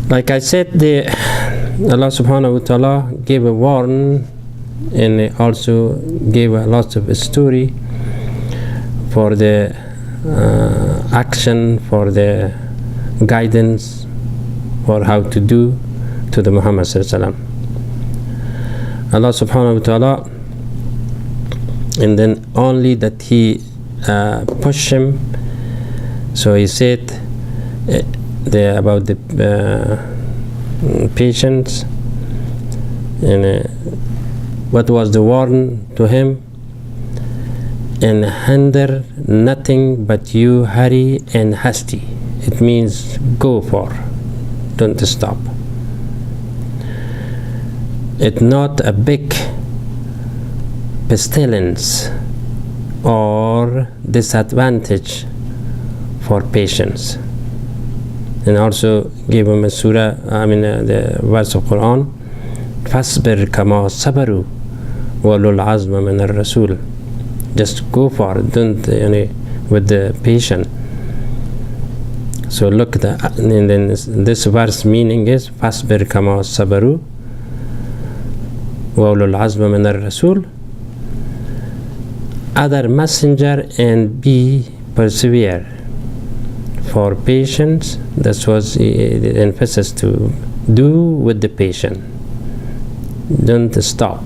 Like I said, Allah subhanahu wa ta'ala gave a warning and also gave a lot of story for the action, for the guidance, for how to do to the Muhammad sallallahu alaihi wasallam. Allah subhanahu wa ta'ala, and then only that he pushed him. So he said about the patience, and what was the warning to him, and hinder nothing but you hurry and hasty. It means go for, don't stop. It's not a big pestilence or disadvantage for patience. And also give him a surah, the verse of Quran, فَاصْبِرْ كَمَا صَبَرُوا وَلُوا الْعَزْمَ مِنَ الرَّسُولِ. Just go for it, don't, with the patient. So look, and then this verse meaning is فَاصْبِرْ كَمَا صَبَرُوا وَلُوا الْعَزْمَ مِنَ الرَّسُولِ. Other messenger and be persevere. For patience, that was the emphasis to do with the patient. Don't stop.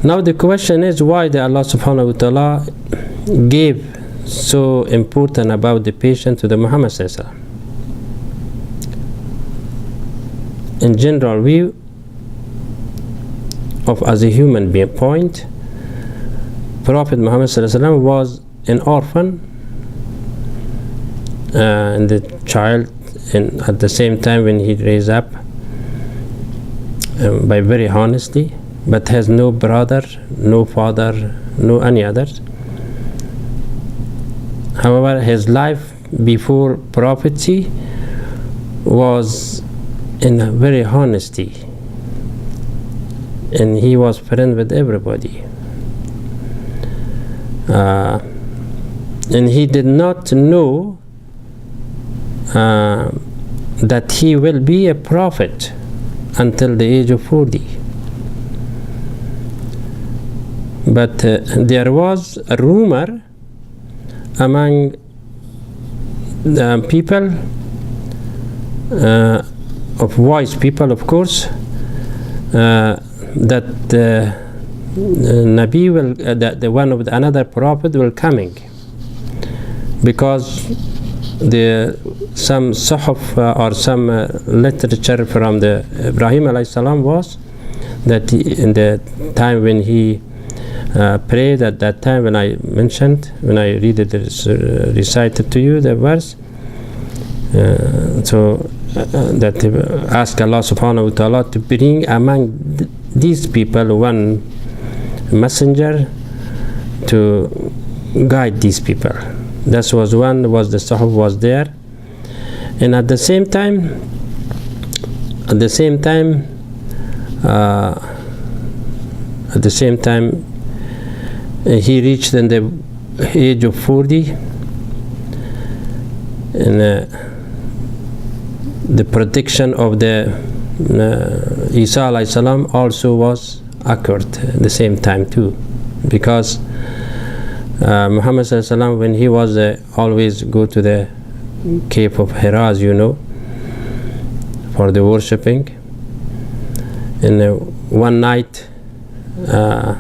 Now the question is, why did Allah subhanahu wa ta'ala gave so important about the patient to the Muhammad sallallahu alaihi wasallam? In general view of as a human being point, Prophet Muhammad sallallahu alaihi wasallam was an orphan and the child, and at the same time when he raised up by very honesty, but has no brother, no father, no any others. However, his life before prophecy was in a very honesty, and he was friend with everybody. And he did not know that he will be a prophet until the age of 40. But there was a rumor among the people, of wise people, of course, that the Nabi will, that the one of another prophet will coming, because some suhuf or some literature from the Ibrahim alayhi salam was that in the time when he prayed, at that time when I mentioned, when I read it, recited to you the verse, that ask Allah subhanahu wa ta'ala to bring among these people one messenger to guide these people. That was one, was the Sahab was there, and at the same time, he reached in the age of 40, and the prediction of the Isa alayhi salam also was occurred at the same time too, because Muhammad sallallahu alaihi wasallam, when he was always go to the cave of Hira, as you know, for the worshipping, and one night the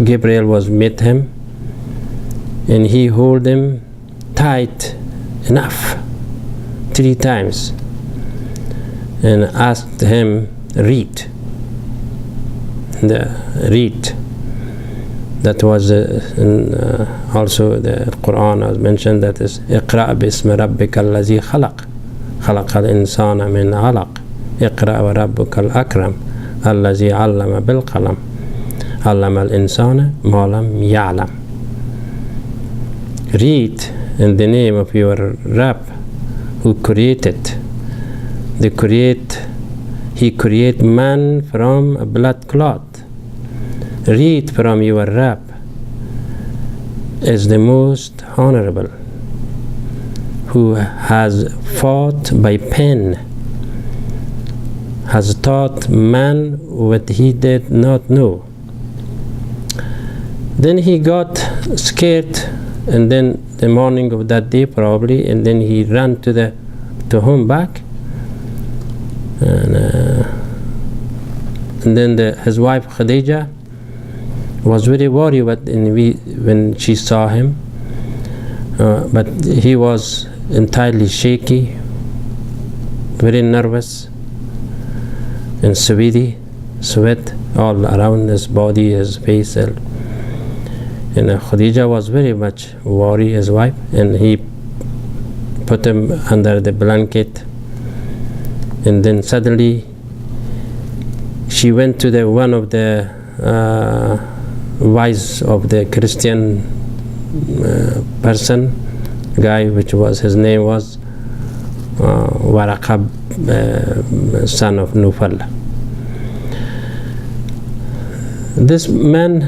Gabriel was met him, and he hold him tight enough 3 times and asked him, read. That was also the Quran has mentioned, that is اقرأ باسم ربك الذي خلق خلق الإنسان من علق اقرأ وربك الأكرم الذي علم بالقلم علم الإنسان ما لم يعلم. Read in the name of your Rabb who created. He create man from a blood clot. Read from your Rabb is the most honorable, who has fought by pen, has taught man what he did not know. Then he got scared, and then the morning of that day probably, and then he ran to home back, and then his wife Khadija was very worried when she saw him, but he was entirely shaky, very nervous, and sweat all around his body, his face. And Khadija was very much worried, his wife, and he put him under the blanket. And then suddenly she went to one of the wives of the Christian guy, which was his name was Waraqab, son of Nufal. This man,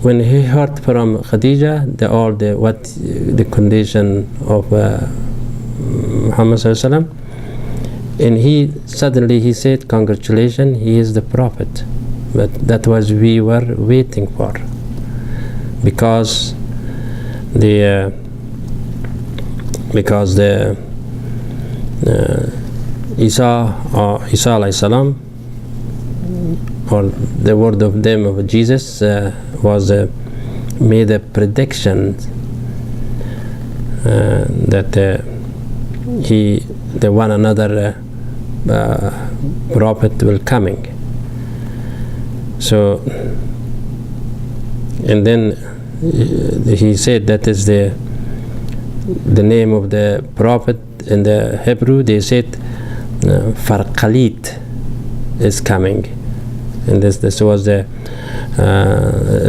when he heard from Khadija the condition of Muhammad sallallahu alaihi wasallam, and he suddenly said, "Congratulations, he is the prophet." But that was we were waiting for, because the Isa alayhi salam, or the word of them of Jesus, was made a prediction that the one another prophet will coming. So, and then he said that is the name of the prophet in the Hebrew. They said Farqalit is coming, and this was the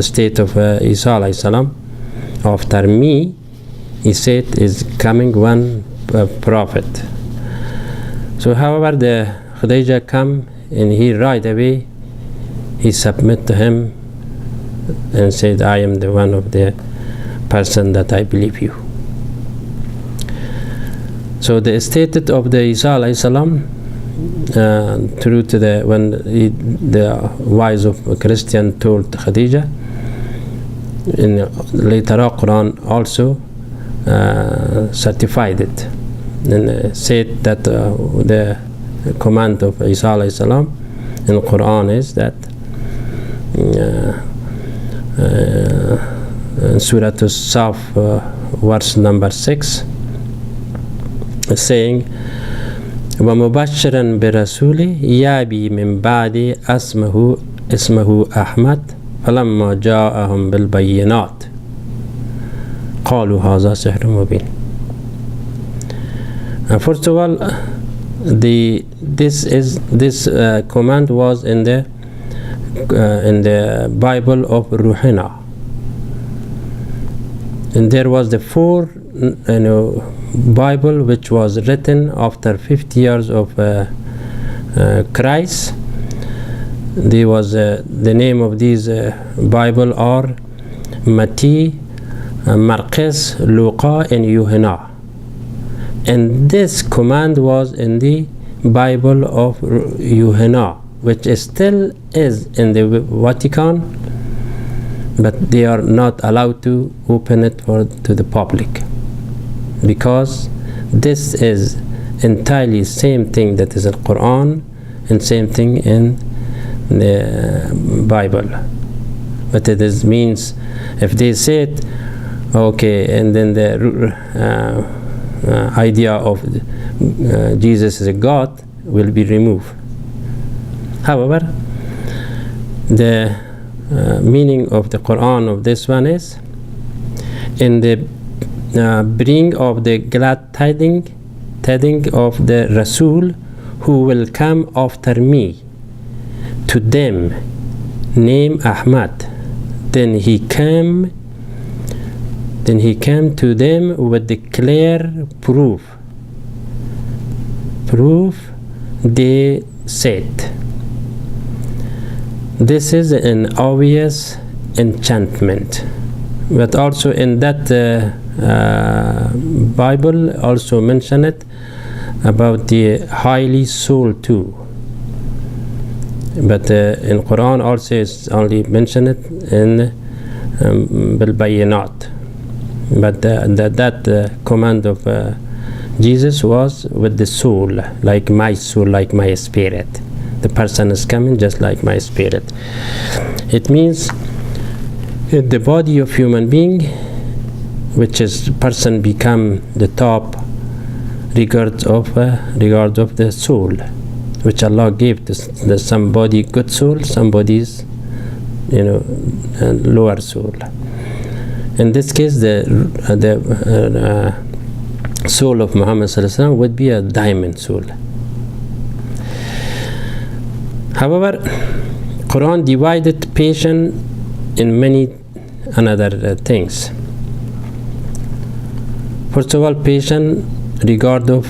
state of Isa alayhi salam. After me, he said, is coming one prophet. So however, the Khadija come, and he right away he submit to him and said, I am the one of the person that I believe you. So the statement of the Isa alayhi salam, through to when the wives of a Christian told Khadija, in later Quran also certified it, and said that the command of Isa alayhi salam in Quran is that in Surah As-Saf, verse number 6, saying, وَمُبَشِّرًا بِرَسُولِ يَأْتِي مِنْ بَعْدِهِ اسمه أحمد فلما جاءهم بالبينات قالوا هذا سحر مبين. First of all, this command was in the Bible of Ruhina, and there was the four Bible which was written after 50 years of Christ. There was the name of these Bible are Matthew, Marcus, Luca, and Yohana. And this command was in the Bible of Yohana, which still is in the Vatican, but they are not allowed to open it to the public, because this is entirely same thing that is in Quran and same thing in the Bible. But it means if they said okay, and then the idea of Jesus is a God will be removed. However, the meaning of the Quran of this one is in the bring of the glad tidings of the Rasul who will come after me. To them, name Ahmad. Then he came to them with the clear proof. They said, this is an obvious enchantment. but also in that Bible also mention it about the highly soul too. But in Quran also it's only mentioned it in بالبينات. But that command of Jesus was with the soul, like my soul, like my spirit. The person is coming just like my spirit. It means the body of human being, which is person become the top regard of the soul, which Allah gave to somebody good soul, somebody's lower soul. In this case, the soul of Muhammad sallallahu alaihi wasallam would be a diamond soul. However, Quran divided patient in many another things. First of all, patient regard of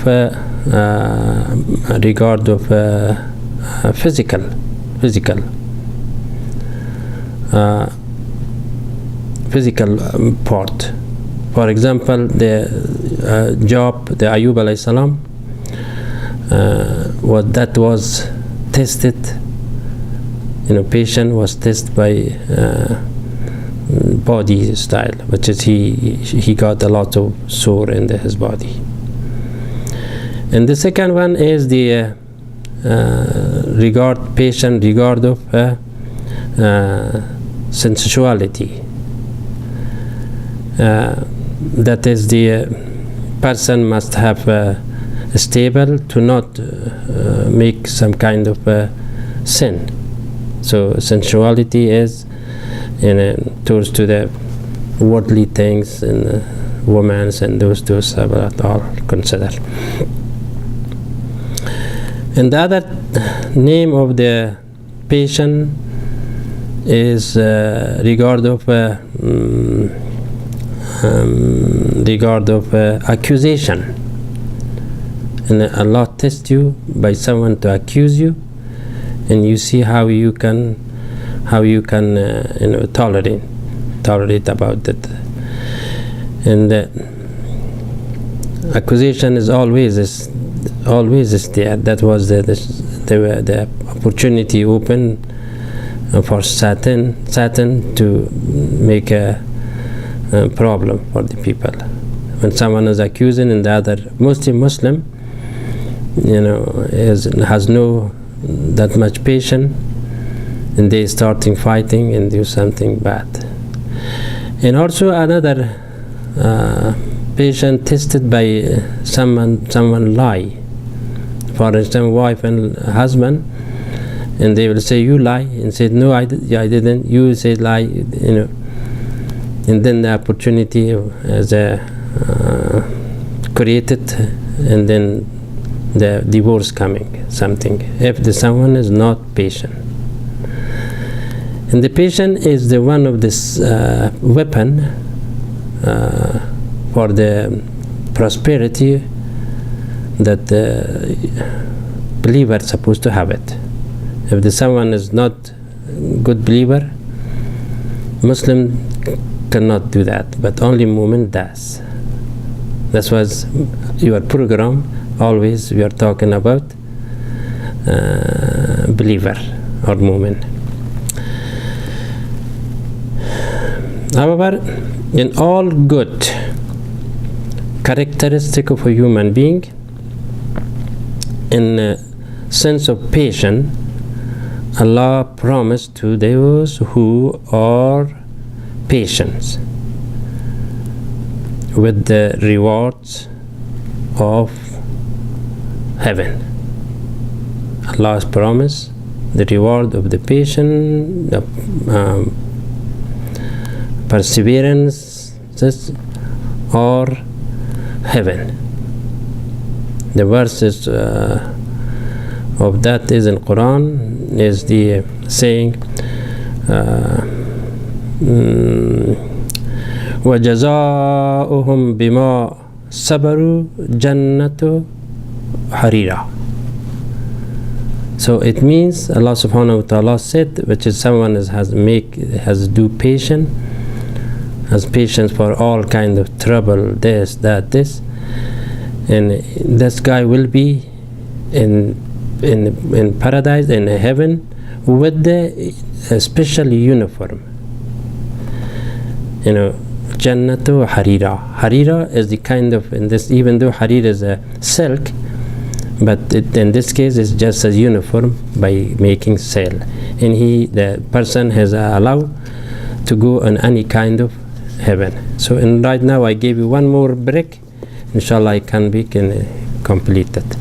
physical part. For example, the job, the Ayub alayhi salam, that was tested. Patient was tested by body style, which is he got a lot of sore in his body. And the second one is the patient regard of sensuality. That is, the person must have stable to not make some kind of sin. So sensuality is towards to the worldly things and women and those are not all considered. And the other name of the patient is regard of accusation. And Allah tests you by someone to accuse you, and you see how you can tolerate about it. And accusation is always there. That was the opportunity open for Satan to make a problem for the people. When someone is accusing and the other Muslim has no that much patience, and they starting fighting and do something bad. And also another patient tested by someone lie. For instance, wife and husband, and they will say you lie, and say no, I didn't. You say lie, and then the opportunity is created, and then the divorce coming, something, if someone is not patient. And the patient is the one of this weapon for the prosperity that the believer is supposed to have it. If someone is not good believer, Muslim cannot do that, but only Mu'min does. That was your program. Always we are talking about believer or Mu'min. However, in all good characteristic of a human being, in a sense of patience, Allah promised to those who are patient with the rewards of heaven. Allah has promised the reward of the patient, the perseverance, or heaven. The verses of that is in Quran is the saying وَجَزَاؤُهُمْ بِمَا صَبَرُوا جَنَّةُ حَرِيرًا. So it means Allah subhanahu wa ta'ala said, which is someone has do patient, has patience for all kind of trouble, this, that, this, and this guy will be in paradise, in heaven, with the special uniform. Jannatu harira. Harira is the kind of, in this, even though harir is a silk, but in this case it's just a uniform by making sale, and the person has allowed to go on any kind of heaven. So right now I gave you one more break, inshallah I can complete it.